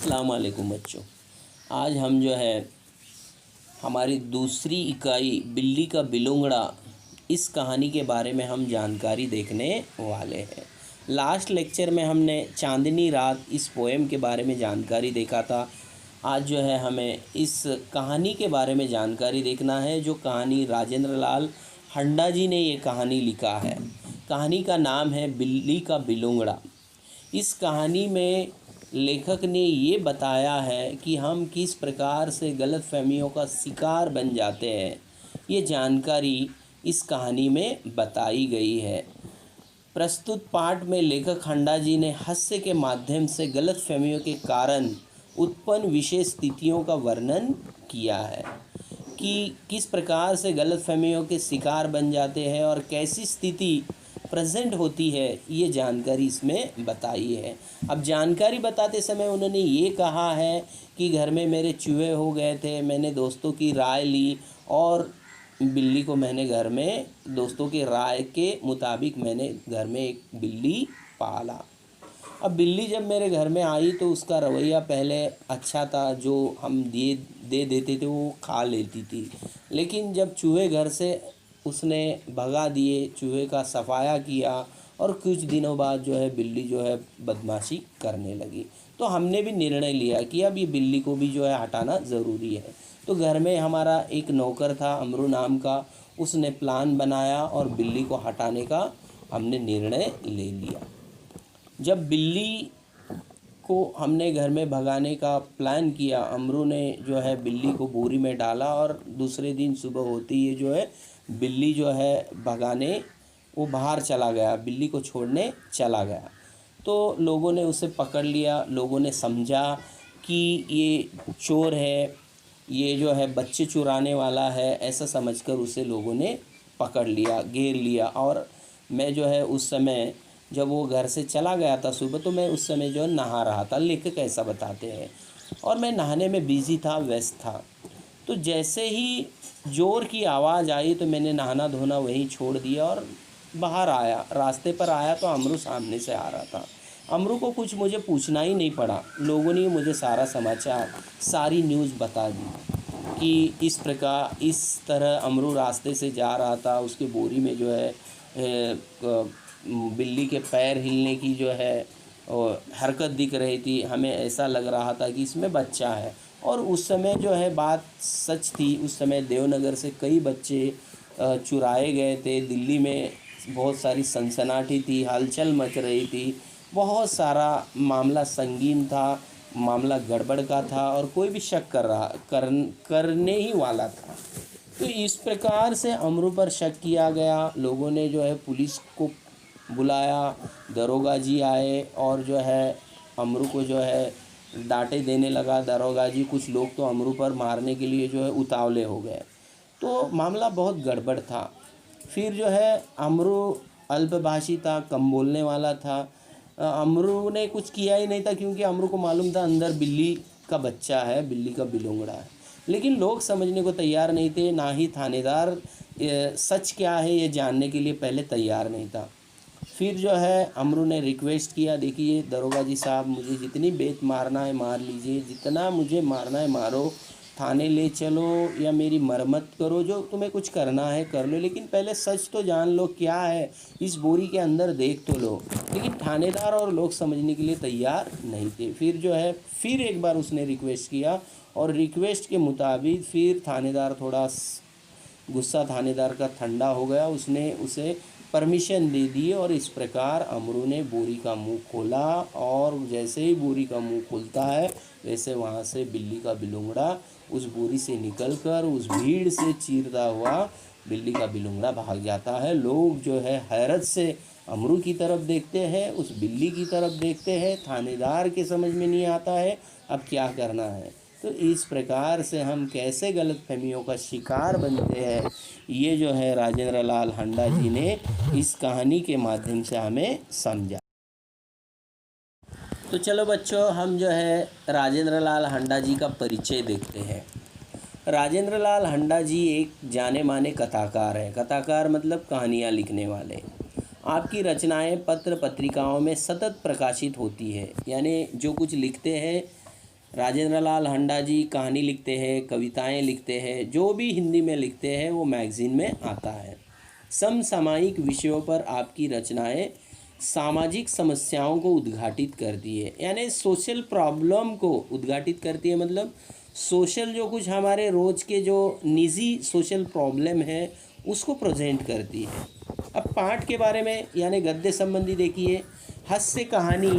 अस्सलाम वालेकुम बच्चों। आज हम जो है हमारी दूसरी इकाई बिल्ली का बिलोंगड़ा इस कहानी के बारे में हम जानकारी देखने वाले हैं। लास्ट लेक्चर में हमने चांदनी रात इस पोएम के बारे में जानकारी देखा था। आज जो है हमें इस कहानी के बारे में जानकारी देखना है, जो कहानी राजेंद्र लाल हंडा जी ने ये कहानी लिखा है। कहानी का नाम है बिल्ली का बिलोंगड़ा। इस कहानी में लेखक ने ये बताया है कि हम किस प्रकार से गलतफहमियों का शिकार बन जाते हैं। ये जानकारी इस कहानी में बताई गई है। प्रस्तुत पाठ में लेखक हंडा जी ने हास्य के माध्यम से गलतफहमियों के कारण उत्पन्न विशेष स्थितियों का वर्णन किया है कि किस प्रकार से गलतफहमियों के शिकार बन जाते हैं और कैसी स्थिति प्रेजेंट होती है, ये जानकारी इसमें बताई है। अब जानकारी बताते समय उन्होंने ये कहा है कि घर में मेरे चूहे हो गए थे, मैंने दोस्तों की राय ली और बिल्ली को मैंने घर में दोस्तों की राय के मुताबिक मैंने घर में एक बिल्ली पाला। अब बिल्ली जब मेरे घर में आई तो उसका रवैया पहले अच्छा था, जो हम दे देते थे वो खा लेती थी। लेकिन जब चूहे घर से उसने भगा दिए, चूहे का सफाया किया और कुछ दिनों बाद जो है बिल्ली जो है बदमाशी करने लगी। तो हमने भी निर्णय लिया कि अब ये बिल्ली को भी जो है हटाना ज़रूरी है। तो घर में हमारा एक नौकर था अमरू नाम का, उसने प्लान बनाया और बिल्ली को हटाने का हमने निर्णय ले लिया। जब बिल्ली को हमने घर में भगाने का प्लान किया, अमरू ने जो है बिल्ली को बोरी में डाला और दूसरे दिन सुबह होते ही जो है बिल्ली जो है भगाने वो बाहर चला गया, बिल्ली को छोड़ने चला गया। तो लोगों ने उसे पकड़ लिया। लोगों ने समझा कि ये चोर है, ये जो है बच्चे चुराने वाला है, ऐसा समझकर उसे लोगों ने पकड़ लिया, घेर लिया। और मैं जो है उस समय जब वो घर से चला गया था सुबह, तो मैं उस समय जो है नहा रहा था, लेखक ऐसा बताते हैं, और मैं नहाने में बिज़ी था, व्यस्त था। तो जैसे ही ज़ोर की आवाज़ आई तो मैंने नहाना धोना वहीं छोड़ दिया और बाहर आया। रास्ते पर आया तो अमरू सामने से आ रहा था। अमरू को कुछ मुझे पूछना ही नहीं पड़ा, लोगों ने मुझे सारा समाचार, सारी न्यूज़ बता दी कि इस प्रकार इस तरह अमरू रास्ते से जा रहा था। उसके बोरी में जो है बिल्ली के पैर हिलने की जो है हरकत दिख रही थी। हमें ऐसा लग रहा था कि इसमें बच्चा है। और उस समय जो है बात सच थी। उस समय देवनगर से कई बच्चे चुराए गए थे। दिल्ली में बहुत सारी सनसनाटी थी, हलचल मच रही थी, बहुत सारा मामला संगीन था, मामला गड़बड़ का था और कोई भी शक करने ही वाला था। तो इस प्रकार से अमरू पर शक किया गया। लोगों ने जो है पुलिस को बुलाया, दरोगा जी आए और जो है अमरू को जो है डांटे देने लगा दरोगा जी। कुछ लोग तो अमरू पर मारने के लिए जो है उतावले हो गए। तो मामला बहुत गड़बड़ था। फिर जो है अमरू अल्पभाषी था, कम बोलने वाला था। अमरू ने कुछ किया ही नहीं था, क्योंकि अमरू को मालूम था अंदर बिल्ली का बच्चा है, बिल्ली का बिलोंगड़ा है। लेकिन लोग समझने को तैयार नहीं थे, ना ही थानेदार सच क्या है ये जानने के लिए पहले तैयार नहीं था। फिर जो है अमरू ने रिक्वेस्ट किया, देखिए दरोगा जी साहब, मुझे जितनी बेत मारना है मार लीजिए, जितना मुझे मारना है मारो, थाने ले चलो या मेरी मरम्मत करो, जो तुम्हें कुछ करना है कर लो, लेकिन पहले सच तो जान लो क्या है इस बोरी के अंदर, देख तो लो। लेकिन थानेदार और लोग समझने के लिए तैयार नहीं थे। फिर जो है फिर एक बार उसने रिक्वेस्ट किया और रिक्वेस्ट के मुताबिक फिर थानेदार थोड़ा गुस्सा थानेदार का ठंडा हो गया। उसने उसे परमिशन दे दी और इस प्रकार अमरू ने बोरी का मुंह खोला और जैसे ही बोरी का मुंह खुलता है वैसे वहाँ से बिल्ली का बिलोंगड़ा उस बोरी से निकलकर उस भीड़ से चीरता हुआ बिल्ली का बिलोंगड़ा भाग जाता है। लोग जो है हैरत से अमरू की तरफ देखते हैं, उस बिल्ली की तरफ देखते हैं। थानेदार के समझ में नहीं आता है अब क्या करना है। तो इस प्रकार से हम कैसे गलतफहमियों का शिकार बनते हैं, ये जो है राजेंद्र लाल हंडा जी ने इस कहानी के माध्यम से हमें समझा। तो चलो बच्चों, हम जो है राजेंद्र लाल हंडा जी का परिचय देखते हैं। राजेंद्र लाल हंडा जी एक जाने माने कथाकार हैं। कथाकार मतलब कहानियाँ लिखने वाले। आपकी रचनाएं पत्र पत्रिकाओं में सतत प्रकाशित होती है, यानी जो कुछ लिखते हैं राजेंद्र लाल हंडा जी कहानी लिखते हैं, कविताएं लिखते हैं, जो भी हिंदी में लिखते हैं वो मैगज़ीन में आता है। समसामयिक विषयों पर आपकी रचनाएं सामाजिक समस्याओं को उद्घाटित करती है, यानी सोशल प्रॉब्लम को उद्घाटित करती है, मतलब सोशल जो कुछ हमारे रोज़ के जो निजी सोशल प्रॉब्लम है उसको प्रेजेंट करती है। अब पाठ के बारे में यानी गद्य संबंधी देखिए, हास्य कहानी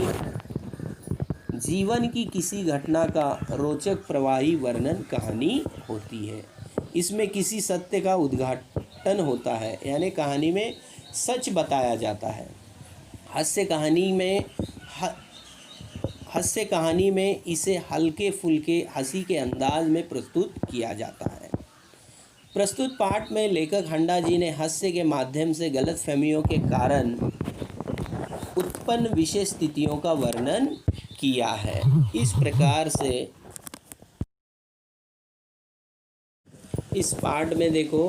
जीवन की किसी घटना का रोचक प्रवाही वर्णन कहानी होती है। इसमें किसी सत्य का उद्घाटन होता है, यानी कहानी में सच बताया जाता है। हास्य कहानी में इसे हल्के फुल्के हंसी के अंदाज में प्रस्तुत किया जाता है। प्रस्तुत पाठ में लेखक हंडा जी ने हास्य के माध्यम से गलतफहमियों के कारण उत्पन्न विशेष स्थितियों का वर्णन किया है। इस प्रकार से इस पाठ में देखो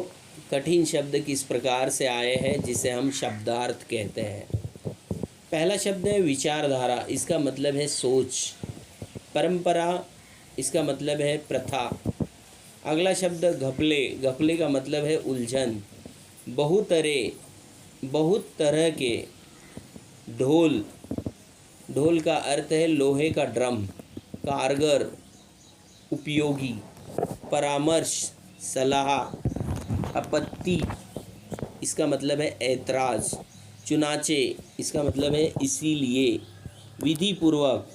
कठिन शब्द किस प्रकार से आए हैं, जिसे हम शब्दार्थ कहते हैं। पहला शब्द है विचारधारा, इसका मतलब है सोच। परंपरा, इसका मतलब है प्रथा। अगला शब्द घपले, घपले का मतलब है उलझन। बहुत तरह के। ढोल, ढोल का अर्थ है लोहे का ड्रम। कारगर, उपयोगी। परामर्श, सलाह। आपत्ति, इसका मतलब है ऐतराज़। चुनाचे, इसका मतलब है इसीलिए। विधि पूर्वक,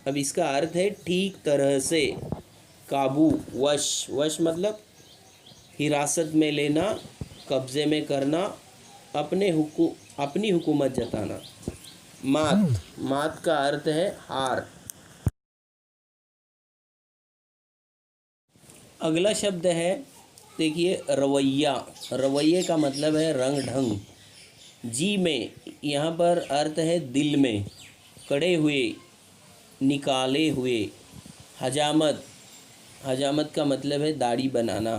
अब इसका अर्थ है ठीक तरह से। काबू, वश, वश मतलब हिरासत में लेना, कब्ज़े में करना, अपनी हुकूमत जताना। मात, मात का अर्थ है हार। अगला शब्द है देखिए रवैया, रवैये का मतलब है रंग ढंग। जी में, यहाँ पर अर्थ है दिल में। कड़े हुए, निकाले हुए। हजामत, हजामत का मतलब है दाढ़ी बनाना।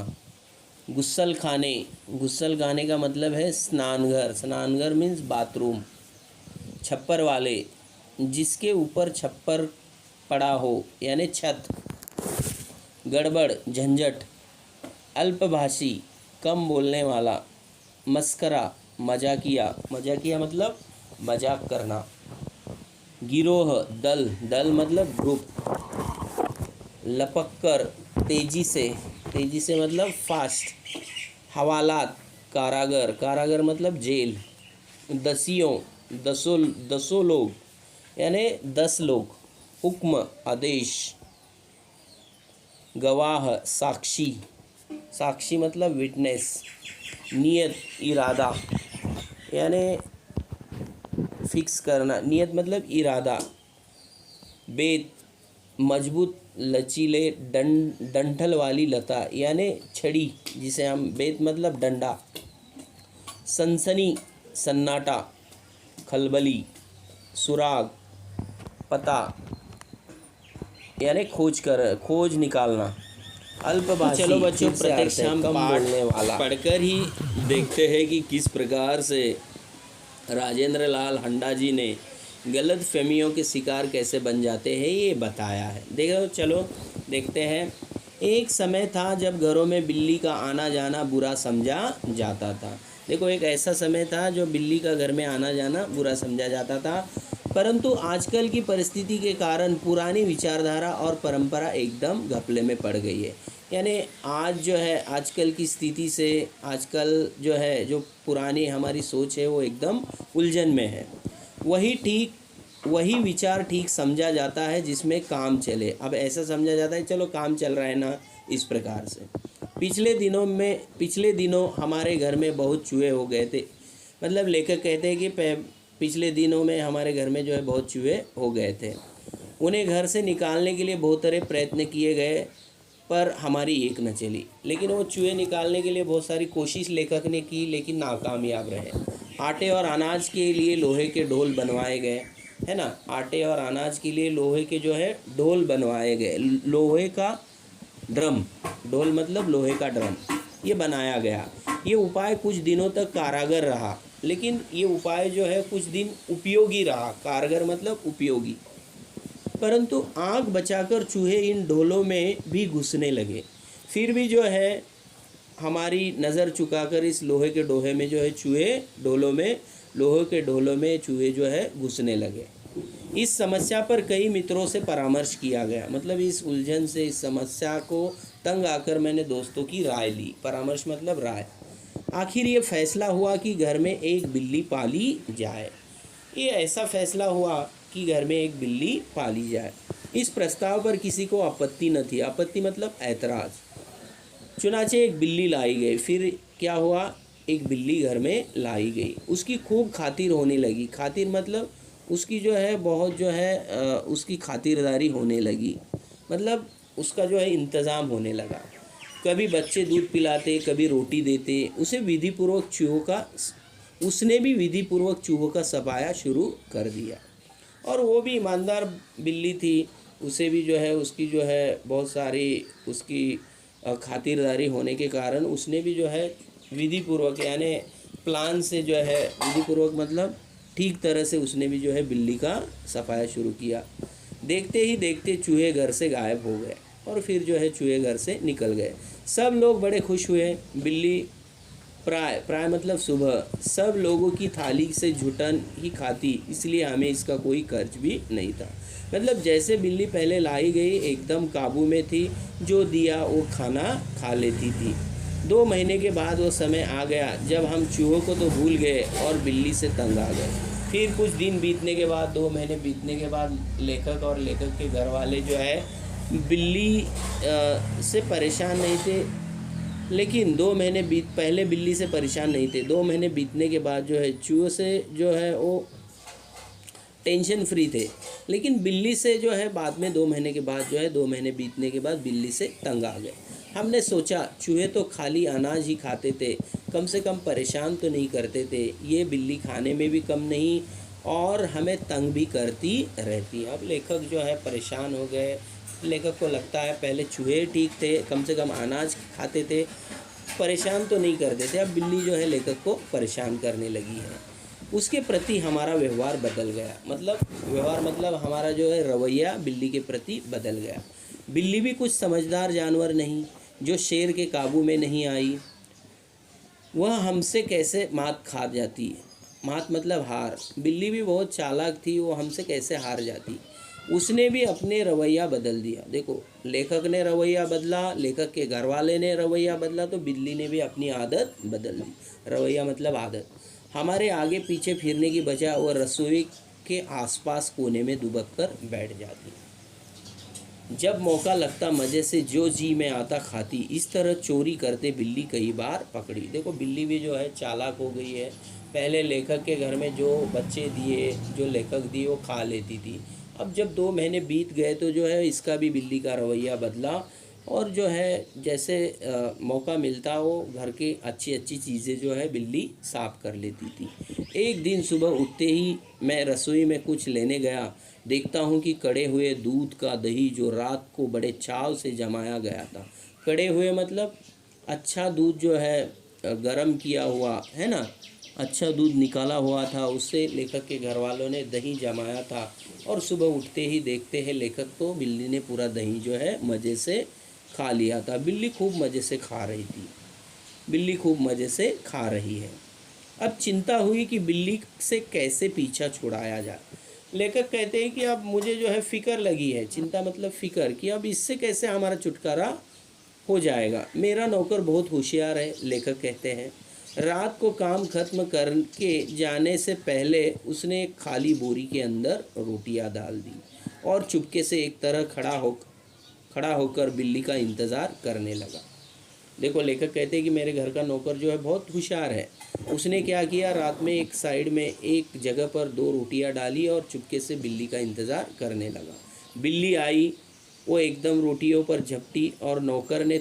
गुस्सल खाने, गुस्सल खाने का मतलब है स्नानघर, स्नानघर मीन्स बाथरूम। छप्पर वाले, जिसके ऊपर छप्पर पड़ा हो यानी छत। गड़बड़, झंझट। अल्पभाषी, कम बोलने वाला। मस्करा, मजाकिया, मजाकिया मतलब मजाक करना। गिरोह, दल, दल मतलब ग्रुप। लपककर, तेजी से मतलब फास्ट। हवालात, कारागर, कारागर मतलब जेल। दसियों, दसों लोग यानी 10 लोग। हुक्म, आदेश। गवाह, साक्षी, साक्षी मतलब विटनेस। नियत, इरादा यानी फिक्स करना, नियत मतलब इरादा। बेत, मजबूत लचीले डंठल वाली लता यानी छड़ी, जिसे हम बेत मतलब डंडा। सनसनी, सन्नाटा। खलबली, सुराग, पता यानी खोज निकालना। अल्पभाषी, चलो बच्चों प्रत्यक्ष हम पाठ पढ़कर ही देखते हैं कि किस प्रकार से राजेंद्र लाल हंडा जी ने गलत फहमियों के शिकार कैसे बन जाते हैं ये बताया है। देखो चलो देखते हैं। एक समय था जब घरों में बिल्ली का आना जाना बुरा समझा जाता था। देखो एक ऐसा समय था जो बिल्ली का घर में आना जाना बुरा समझा जाता था, परंतु आजकल की परिस्थिति के कारण पुरानी विचारधारा और परंपरा एकदम घपले में पड़ गई है। यानी आज जो है आजकल की स्थिति से आजकल जो है जो पुरानी हमारी सोच है वो एकदम उलझन में है। वही विचार ठीक समझा जाता है जिसमें काम चले। अब ऐसा समझा जाता है चलो काम चल रहा है ना, इस प्रकार से। पिछले दिनों हमारे घर में बहुत चूहे हो गए थे। मतलब लेखक कहते हैं कि पिछले दिनों में हमारे घर में जो है बहुत चूहे हो गए थे। उन्हें घर से निकालने के लिए बहुत सारे प्रयत्न किए गए, पर हमारी एक न चली। लेकिन वो चूहे निकालने के लिए बहुत सारी कोशिश लेखक ने की, लेकिन नाकामयाब रहे। आटे और अनाज के लिए लोहे के ढोल बनवाए गए, है ना। आटे और अनाज के लिए लोहे के जो है ढोल बनवाए गए। लोहे का ड्रम, ढोल मतलब लोहे का ड्रम, ये बनाया गया। ये उपाय कुछ दिनों तक कारागर रहा, लेकिन ये उपाय जो है कुछ दिन उपयोगी रहा। कारगर मतलब उपयोगी। परंतु आँख बचाकर चूहे इन ढोलों में भी घुसने लगे। फिर भी जो है हमारी नज़र चुकाकर इस लोहे के ढोहे में जो है चूहे ढोलों में लोहे के ढोलों में चूहे जो है घुसने लगे। इस समस्या पर कई मित्रों से परामर्श किया गया, मतलब इस उलझन से, इस समस्या को तंग आकर मैंने दोस्तों की राय ली। परामर्श मतलब राय। आखिर ये फैसला हुआ कि घर में एक बिल्ली पाली जाए। ये ऐसा फैसला हुआ कि घर में एक बिल्ली पाली जाए। इस प्रस्ताव पर किसी को आपत्ति न थी। आपत्ति मतलब ऐतराज़। चुनाचे एक बिल्ली लाई गई। फिर क्या हुआ, एक बिल्ली घर में लाई गई। उसकी खूब खातिर होने लगी। खातिर मतलब उसकी जो है बहुत जो है उसकी खातिरदारी होने लगी, मतलब उसका जो है इंतज़ाम होने लगा। कभी बच्चे दूध पिलाते, कभी रोटी देते। उसने भी विधिपूर्वक चूहों का सफाया शुरू कर दिया। और वो भी ईमानदार बिल्ली थी। उसे भी जो है उसकी जो है बहुत सारी उसकी खातिरदारी होने के कारण उसने भी जो है विधिपूर्वक, यानी प्लान से जो है, विधिपूर्वक मतलब ठीक तरह से उसने भी जो है बिल्ली का सफाया शुरू किया। देखते ही देखते चूहे घर से गायब हो गए और फिर जो है चूहे घर से निकल गए। सब लोग बड़े खुश हुए। बिल्ली प्राय मतलब सुबह सब लोगों की थाली से झुटन ही खाती, इसलिए हमें इसका कोई कर्ज भी नहीं था। मतलब जैसे बिल्ली पहले लाई गई एकदम काबू में थी, जो दिया वो खाना खा लेती थी। 2 महीने के बाद वो समय आ गया जब हम चूहों को तो भूल गए और बिल्ली से तंग आ गए। फिर कुछ दिन बीतने के बाद, 2 महीने बीतने के बाद लेखक और लेखक के घर वाले जो है बिल्ली से परेशान नहीं थे, लेकिन 2 महीने पहले बिल्ली से परेशान नहीं थे। 2 महीने बीतने के बाद जो है चूहों से जो है वो टेंशन फ्री थे, लेकिन बिल्ली से जो है बाद में 2 महीने के बाद जो है 2 महीने बीतने के बाद बिल्ली से तंग आ गए। हमने सोचा चूहे तो खाली अनाज ही खाते थे, कम से कम परेशान तो नहीं करते थे। ये बिल्ली खाने में भी कम नहीं और हमें तंग भी करती रहती। अब लेखक जो है परेशान हो गए। लेखक को लगता है पहले चूहे ठीक थे, कम से कम अनाज खाते थे, परेशान तो नहीं करते थे। अब बिल्ली जो है लेखक को परेशान करने लगी है। उसके प्रति हमारा व्यवहार बदल गया। मतलब व्यवहार मतलब हमारा जो है रवैया बिल्ली के प्रति बदल गया। बिल्ली भी कुछ समझदार जानवर नहीं, जो शेर के काबू में नहीं आई। वह हमसे कैसे मात खा जाती है। मात मतलब हार। बिल्ली भी बहुत चालाक थी, वो हमसे कैसे हार जाती। उसने भी अपने रवैया बदल दिया। देखो, लेखक ने रवैया बदला, लेखक के घर वाले ने रवैया बदला, तो बिल्ली ने भी अपनी आदत बदल दी। रवैया मतलब आदत। हमारे आगे पीछे फिरने की बजाय वह रसोई के आसपास कोने में दुबक कर बैठ जाती। जब मौका लगता मज़े से जो जी में आता खाती। इस तरह चोरी करते बिल्ली कई बार पकड़ी। देखो, बिल्ली भी जो है चालाक हो गई है। पहले लेखक के घर में जो बच्चे दिए, जो लेखक दिए, वो खा लेती थी। अब जब 2 महीने बीत गए तो जो है इसका भी बिल्ली का रवैया बदला और जो है जैसे मौका मिलता वो घर की अच्छी अच्छी चीज़ें जो है बिल्ली साफ कर लेती थी। एक दिन सुबह उठते ही मैं रसोई में कुछ लेने गया। देखता हूँ कि कड़े हुए दूध का दही जो रात को बड़े चाव से जमाया गया था। कड़े हुए मतलब अच्छा दूध जो है गरम किया हुआ है ना, अच्छा दूध निकाला हुआ था, उससे लेखक के घर वालों ने दही जमाया था। और सुबह उठते ही देखते हैं लेखक तो बिल्ली ने पूरा दही जो है मज़े से खा लिया था। बिल्ली खूब मज़े से खा रही थी। बिल्ली खूब मज़े से खा रही है। अब चिंता हुई कि बिल्ली से कैसे पीछा छुड़ाया जाए। लेखक कहते हैं कि अब मुझे जो है फ़िक्र लगी है। चिंता मतलब फ़िक्र, कि अब इससे कैसे हमारा छुटकारा हो जाएगा। मेरा नौकर बहुत होशियार है, लेखक कहते हैं। रात को काम खत्म करके जाने से पहले उसने एक खाली बोरी के अंदर रोटियां डाल दी और चुपके से एक तरह खड़ा होकर बिल्ली का इंतज़ार करने लगा। देखो, लेखक कहते हैं कि मेरे घर का नौकर जो है बहुत होशियार है। उसने क्या किया, रात में एक साइड में एक जगह पर 2 रोटियां डाली और चुपके से बिल्ली का इंतज़ार करने लगा। बिल्ली आई, वो एकदम रोटियों पर झपटी और नौकर ने